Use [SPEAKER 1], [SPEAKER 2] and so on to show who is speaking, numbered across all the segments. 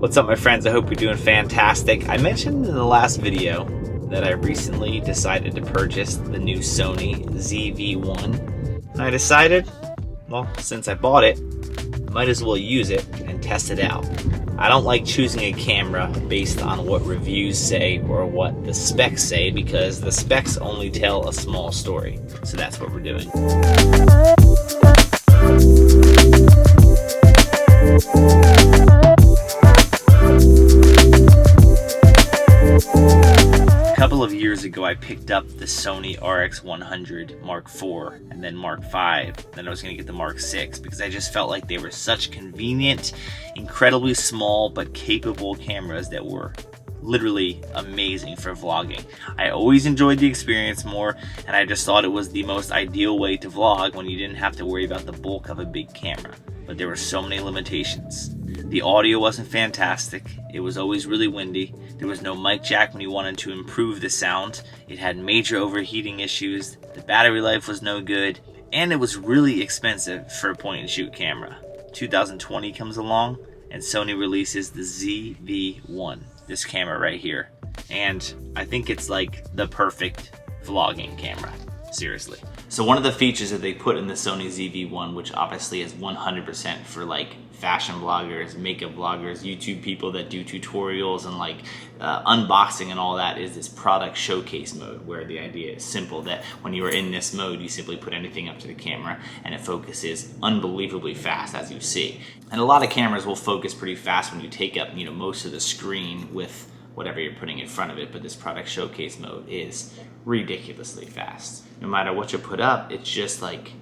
[SPEAKER 1] What's up, my friends? I hope you're doing fantastic. I mentioned in the last video that I recently decided to purchase the new Sony ZV-1. And I decided, well, since I bought it, I might as well use it and test it out. I don't like choosing a camera based on what reviews say or what the specs say, because the specs only tell a small story. So that's what we're doing. A couple of years ago, I picked up the Sony RX100 Mark IV and then Mark V. Then I was going to get the Mark VI because I just felt like they were such convenient, incredibly small but capable cameras that were literally amazing for vlogging. I always enjoyed the experience more, and I just thought it was the most ideal way to vlog when you didn't have to worry about the bulk of a big camera. But there were so many limitations. The audio wasn't fantastic. It was always really windy. There was no mic jack when you wanted to improve the sound. It had major overheating issues. The battery life was no good. And it was really expensive for a point and shoot camera. 2020 comes along and Sony releases the ZV-1, this camera right here. And I think it's like the perfect vlogging camera. Seriously. So one of the features that they put in the Sony ZV-1, which obviously is 100% for like fashion bloggers, makeup bloggers, YouTube people that do tutorials and like unboxing and all that, is this product showcase mode, where the idea is simple, that when you are in this mode, you simply put anything up to the camera and it focuses unbelievably fast, as you see. And a lot of cameras will focus pretty fast when you take up, most of the screen with whatever you're putting in front of it, but this product showcase mode is ridiculously fast. No matter what you put up, it's just like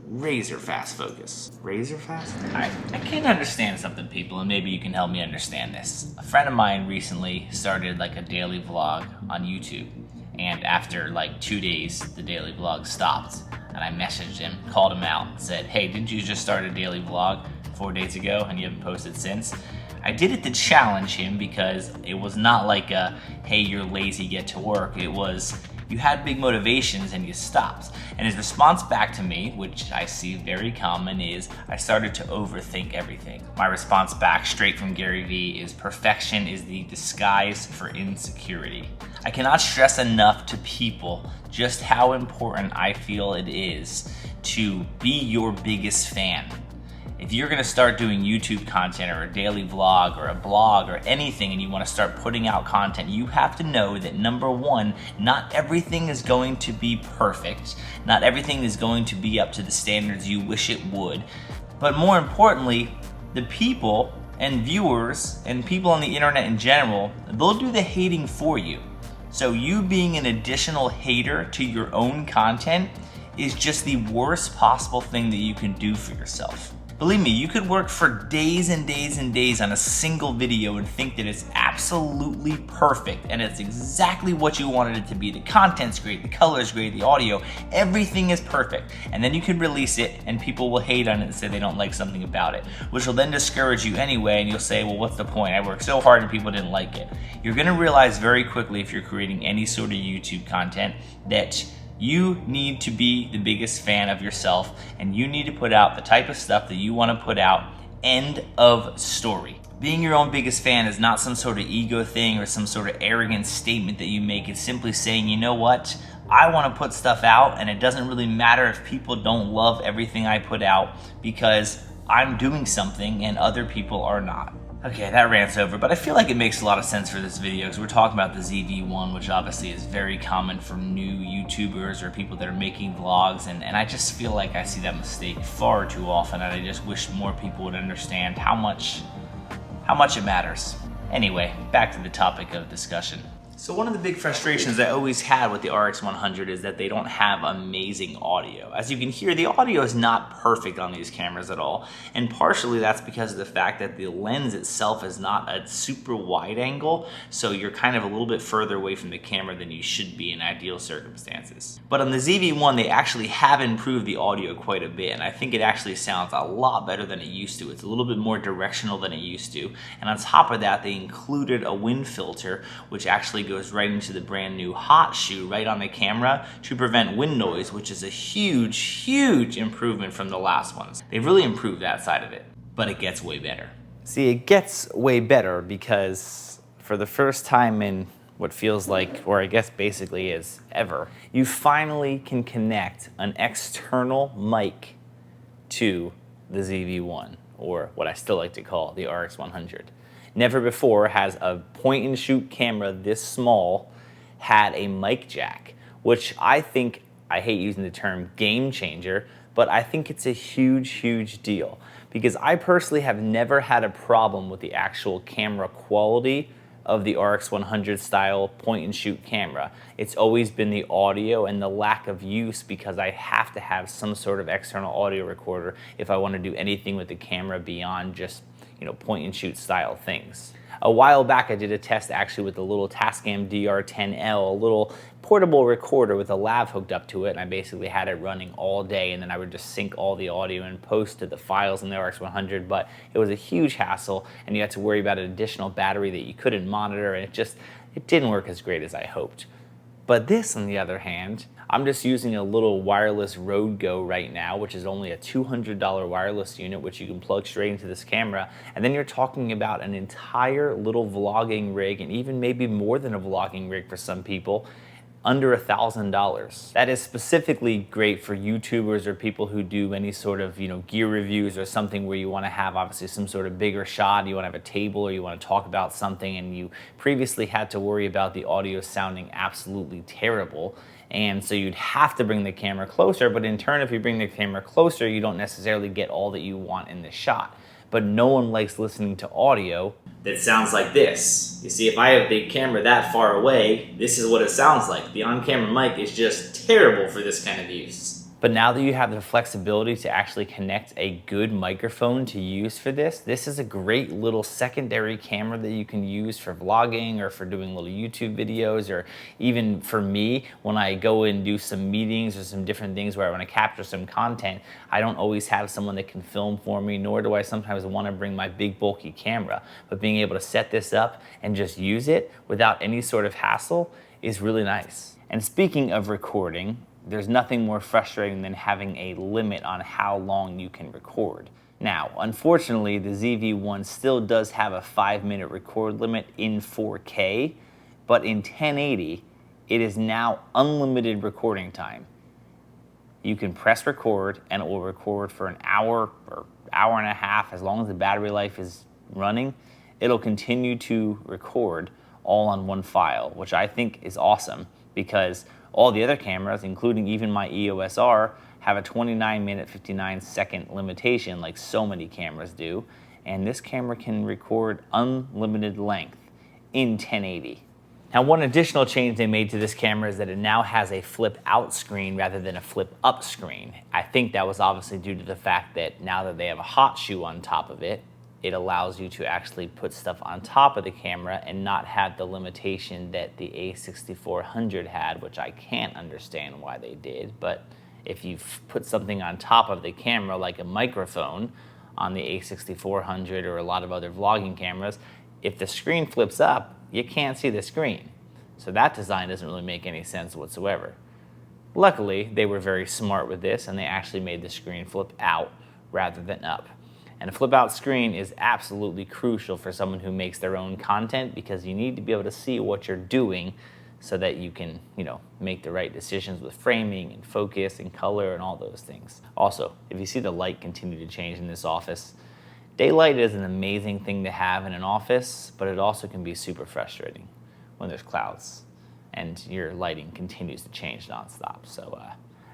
[SPEAKER 1] razor fast focus. Razor fast? I can't understand something, people, and maybe you can help me understand this. A friend of mine recently started like a daily vlog on YouTube, and after like 2 days, the daily vlog stopped. And I messaged him, called him out, and said, hey, didn't you just start a daily vlog 4 days ago and you haven't posted since? I did it to challenge him, because it was not like a, hey, you're lazy, get to work. It was, you had big motivations and you stopped. And his response back to me, which I see very common, is I started to overthink everything. My response back, straight from Gary Vee, is perfection is the disguise for insecurity. I cannot stress enough to people just how important I feel it is to be your biggest fan. If you're gonna start doing YouTube content or a daily vlog or a blog or anything, and you wanna start putting out content, you have to know that, number one, not everything is going to be perfect. Not everything is going to be up to the standards you wish it would. But more importantly, the people and viewers and people on the internet in general, they'll do the hating for you. So you being an additional hater to your own content is just the worst possible thing that you can do for yourself. Believe me, you could work for days and days and days on a single video and think that it's absolutely perfect and it's exactly what you wanted it to be. The content's great, the color's great, the audio, everything is perfect. And then you can release it and people will hate on it and say they don't like something about it, which will then discourage you anyway, and you'll say, well, what's the point? I worked so hard and people didn't like it. You're gonna realize very quickly, if you're creating any sort of YouTube content, that you need to be the biggest fan of yourself, and you need to put out the type of stuff that you want to put out. End of story. Being your own biggest fan is not some sort of ego thing or some sort of arrogant statement that you make. It's simply saying, you know what? I want to put stuff out, and it doesn't really matter if people don't love everything I put out, because I'm doing something and other people are not. Okay, that rant's over, but I feel like it makes a lot of sense for this video, because we're talking about the ZV-1, which obviously is very common for new YouTubers or people that are making vlogs, and I just feel like I see that mistake far too often, and I just wish more people would understand how much it matters. Anyway, back to the topic of discussion. So one of the big frustrations I always had with the RX100 is that they don't have amazing audio. As you can hear, the audio is not perfect on these cameras at all, and partially that's because of the fact that the lens itself is not a super wide angle, so you're kind of a little bit further away from the camera than you should be in ideal circumstances. But on the ZV-1, they actually have improved the audio quite a bit, and I think it actually sounds a lot better than it used to. It's a little bit more directional than it used to, and on top of that, they included a wind filter, which actually goes right into the brand new hot shoe right on the camera to prevent wind noise, which is a huge improvement from the last ones. They've really improved that side of it, but it gets way better.
[SPEAKER 2] See, it gets way better because for the first time in what feels like, or I guess basically is ever, you finally can connect an external mic to the ZV-1, or what I still like to call the RX100. Never before has a point and shoot camera this small had a mic jack, which I think, I hate using the term game changer, but I think it's a huge, huge deal because I personally have never had a problem with the actual camera quality of the RX100 style point and shoot camera. It's always been the audio and the lack of use because I have to have some sort of external audio recorder if I want to do anything with the camera beyond just, point and shoot style things. A while back I did a test actually with the little Tascam DR10L, a little portable recorder with a lav hooked up to it, and I basically had it running all day, and then I would just sync all the audio and post to the files in the RX100, but it was a huge hassle and you had to worry about an additional battery that you couldn't monitor, and it didn't work as great as I hoped. But this, on the other hand, I'm just using a little wireless Rode Go right now, which is only a $200 wireless unit, which you can plug straight into this camera. And then you're talking about an entire little vlogging rig, and even maybe more than a vlogging rig for some people, under $1,000. That is specifically great for YouTubers or people who do any sort of gear reviews or something where you want to have obviously some sort of bigger shot, you want to have a table or you want to talk about something and you previously had to worry about the audio sounding absolutely terrible. And so you'd have to bring the camera closer, but in turn if you bring the camera closer you don't necessarily get all that you want in the shot. But no one likes listening to audio that sounds like this. You see, if I have the camera that far away, this is what it sounds like. The on-camera mic is just terrible for this kind of use. But now that you have the flexibility to actually connect a good microphone to use for this is a great little secondary camera that you can use for vlogging or for doing little YouTube videos, or even for me, when I go and do some meetings or some different things where I want to capture some content, I don't always have someone that can film for me, nor do I sometimes want to bring my big bulky camera. But being able to set this up and just use it without any sort of hassle is really nice. And speaking of recording, there's nothing more frustrating than having a limit on how long you can record. Now, unfortunately, the ZV-1 still does have a 5-minute record limit in 4K, but in 1080, it is now unlimited recording time. You can press record and it will record for an hour or hour and a half. As long as the battery life is running, it'll continue to record all on one file, which I think is awesome because all the other cameras, including even my EOS R, have a 29-minute, 59-second limitation like so many cameras do, and this camera can record unlimited length in 1080. Now, one additional change they made to this camera is that it now has a flip out screen rather than a flip up screen. I think that was obviously due to the fact that now that they have a hot shoe on top of it, it allows you to actually put stuff on top of the camera and not have the limitation that the A6400 had, which I can't understand why they did. But if you put something on top of the camera, like a microphone on the A6400 or a lot of other vlogging cameras, if the screen flips up, you can't see the screen. So that design doesn't really make any sense whatsoever. Luckily, they were very smart with this and they actually made the screen flip out rather than up. And a flip out screen is absolutely crucial for someone who makes their own content because you need to be able to see what you're doing so that you can, make the right decisions with framing and focus and color and all those things. Also, if you see the light continue to change in this office, daylight is an amazing thing to have in an office, but it also can be super frustrating when there's clouds and your lighting continues to change nonstop. So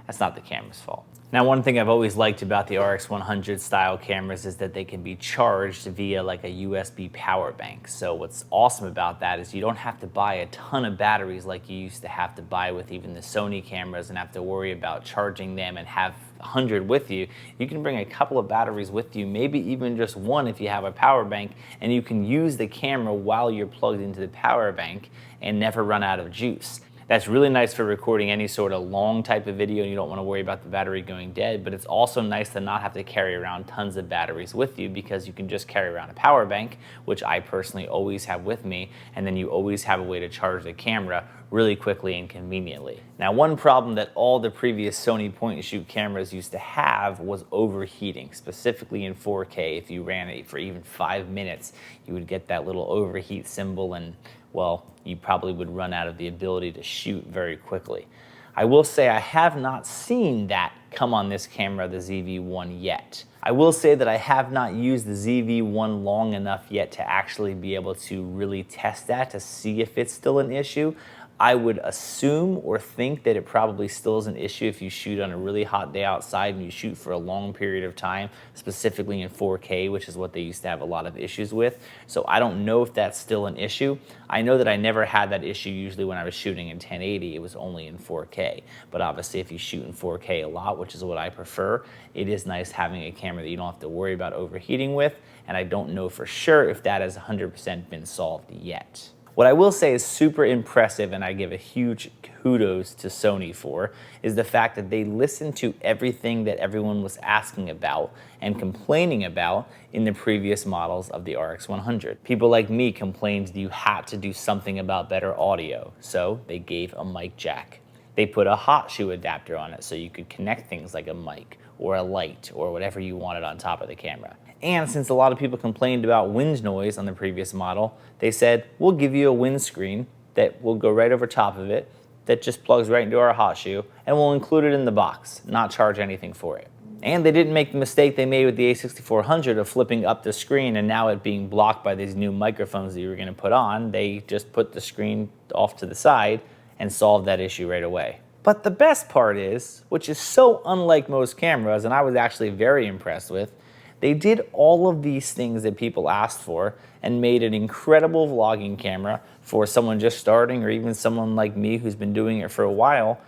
[SPEAKER 2] that's not the camera's fault. Now, one thing I've always liked about the RX100 style cameras is that they can be charged via like a USB power bank. So what's awesome about that is you don't have to buy a ton of batteries like you used to have to buy with even the Sony cameras and have to worry about charging them and have 100 with you. You can bring a couple of batteries with you, maybe even just one if you have a power bank, and you can use the camera while you're plugged into the power bank and never run out of juice. That's really nice for recording any sort of long type of video and you don't want to worry about the battery going dead, but it's also nice to not have to carry around tons of batteries with you because you can just carry around a power bank, which I personally always have with me, and then you always have a way to charge the camera really quickly and conveniently. Now, one problem that all the previous Sony point-and-shoot cameras used to have was overheating, specifically in 4K. If you ran it for even 5 minutes, you would get that little overheat symbol and, well, you probably would run out of the ability to shoot very quickly. I will say I have not seen that come on this camera, the ZV-1, yet. I will say that I have not used the ZV-1 long enough yet to actually be able to really test that to see if it's still an issue. I would assume or think that it probably still is an issue if you shoot on a really hot day outside and you shoot for a long period of time, specifically in 4K, which is what they used to have a lot of issues with. So I don't know if that's still an issue. I know that I never had that issue usually when I was shooting in 1080, it was only in 4K. But obviously if you shoot in 4K a lot, which is what I prefer, it is nice having a camera that you don't have to worry about overheating with, and I don't know for sure if that has 100% been solved yet. What I will say is super impressive, and I give a huge kudos to Sony for, is the fact that they listened to everything that everyone was asking about and complaining about in the previous models of the RX 100. People like me complained that you had to do something about better audio, so they gave a mic jack. They put a hot shoe adapter on it so you could connect things like a mic or a light or whatever you wanted on top of the camera. And since a lot of people complained about wind noise on the previous model, they said, we'll give you a windscreen that will go right over top of it, that just plugs right into our hot shoe, and we'll include it in the box, not charge anything for it. And they didn't make the mistake they made with the A6400 of flipping up the screen and now it being blocked by these new microphones that you were gonna put on. They just put the screen off to the side and solved that issue right away. But the best part is, which is so unlike most cameras, and I was actually very impressed with, they did all of these things that people asked for and made an incredible vlogging camera for someone just starting or even someone like me who's been doing it for a while.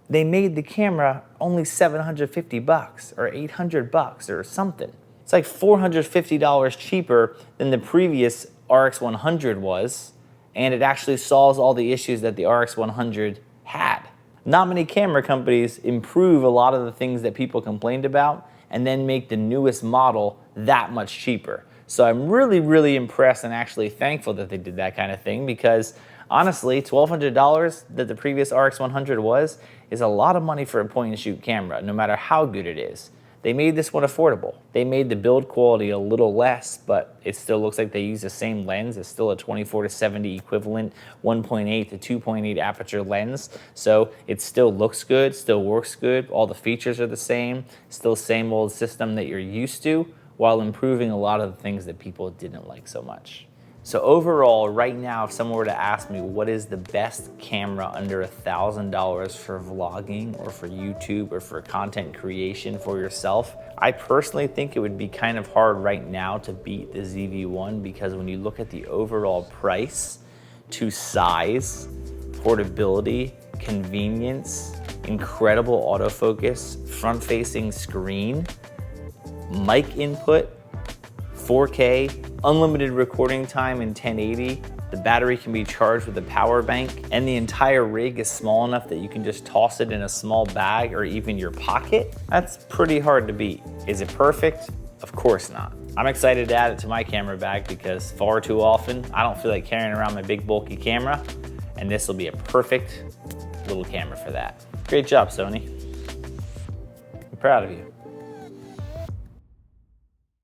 [SPEAKER 2] They made the camera only $750 or $800 or something. It's like $450 cheaper than the previous RX 100 was, and it actually solves all the issues that the RX 100 had. Not many camera companies improve a lot of the things that people complained about and then make the newest model that much cheaper. So I'm really, really impressed and actually thankful that they did that kind of thing because honestly, $1,200 that the previous RX 100 was is a lot of money for a point-and-shoot camera, no matter how good it is. They made this one affordable. They made the build quality a little less, but it still looks like they use the same lens. It's still a 24-70 equivalent 1.8 to 2.8 aperture lens. So it still looks good, still works good. All the features are the same, still same old system that you're used to, while improving a lot of the things that people didn't like so much. So overall, right now, if someone were to ask me what is the best camera under $1,000 for vlogging or for YouTube or for content creation for yourself, I personally think it would be kind of hard right now to beat the ZV-1 because when you look at the overall price to size, portability, convenience, incredible autofocus, front-facing screen, mic input, 4K, unlimited recording time in 1080, the battery can be charged with a power bank, and the entire rig is small enough that you can just toss it in a small bag or even your pocket. That's pretty hard to beat. Is it perfect? Of course not. I'm excited to add it to my camera bag because far too often I don't feel like carrying around my big bulky camera, and this will be a perfect little camera for that. Great job, Sony. I'm proud of you.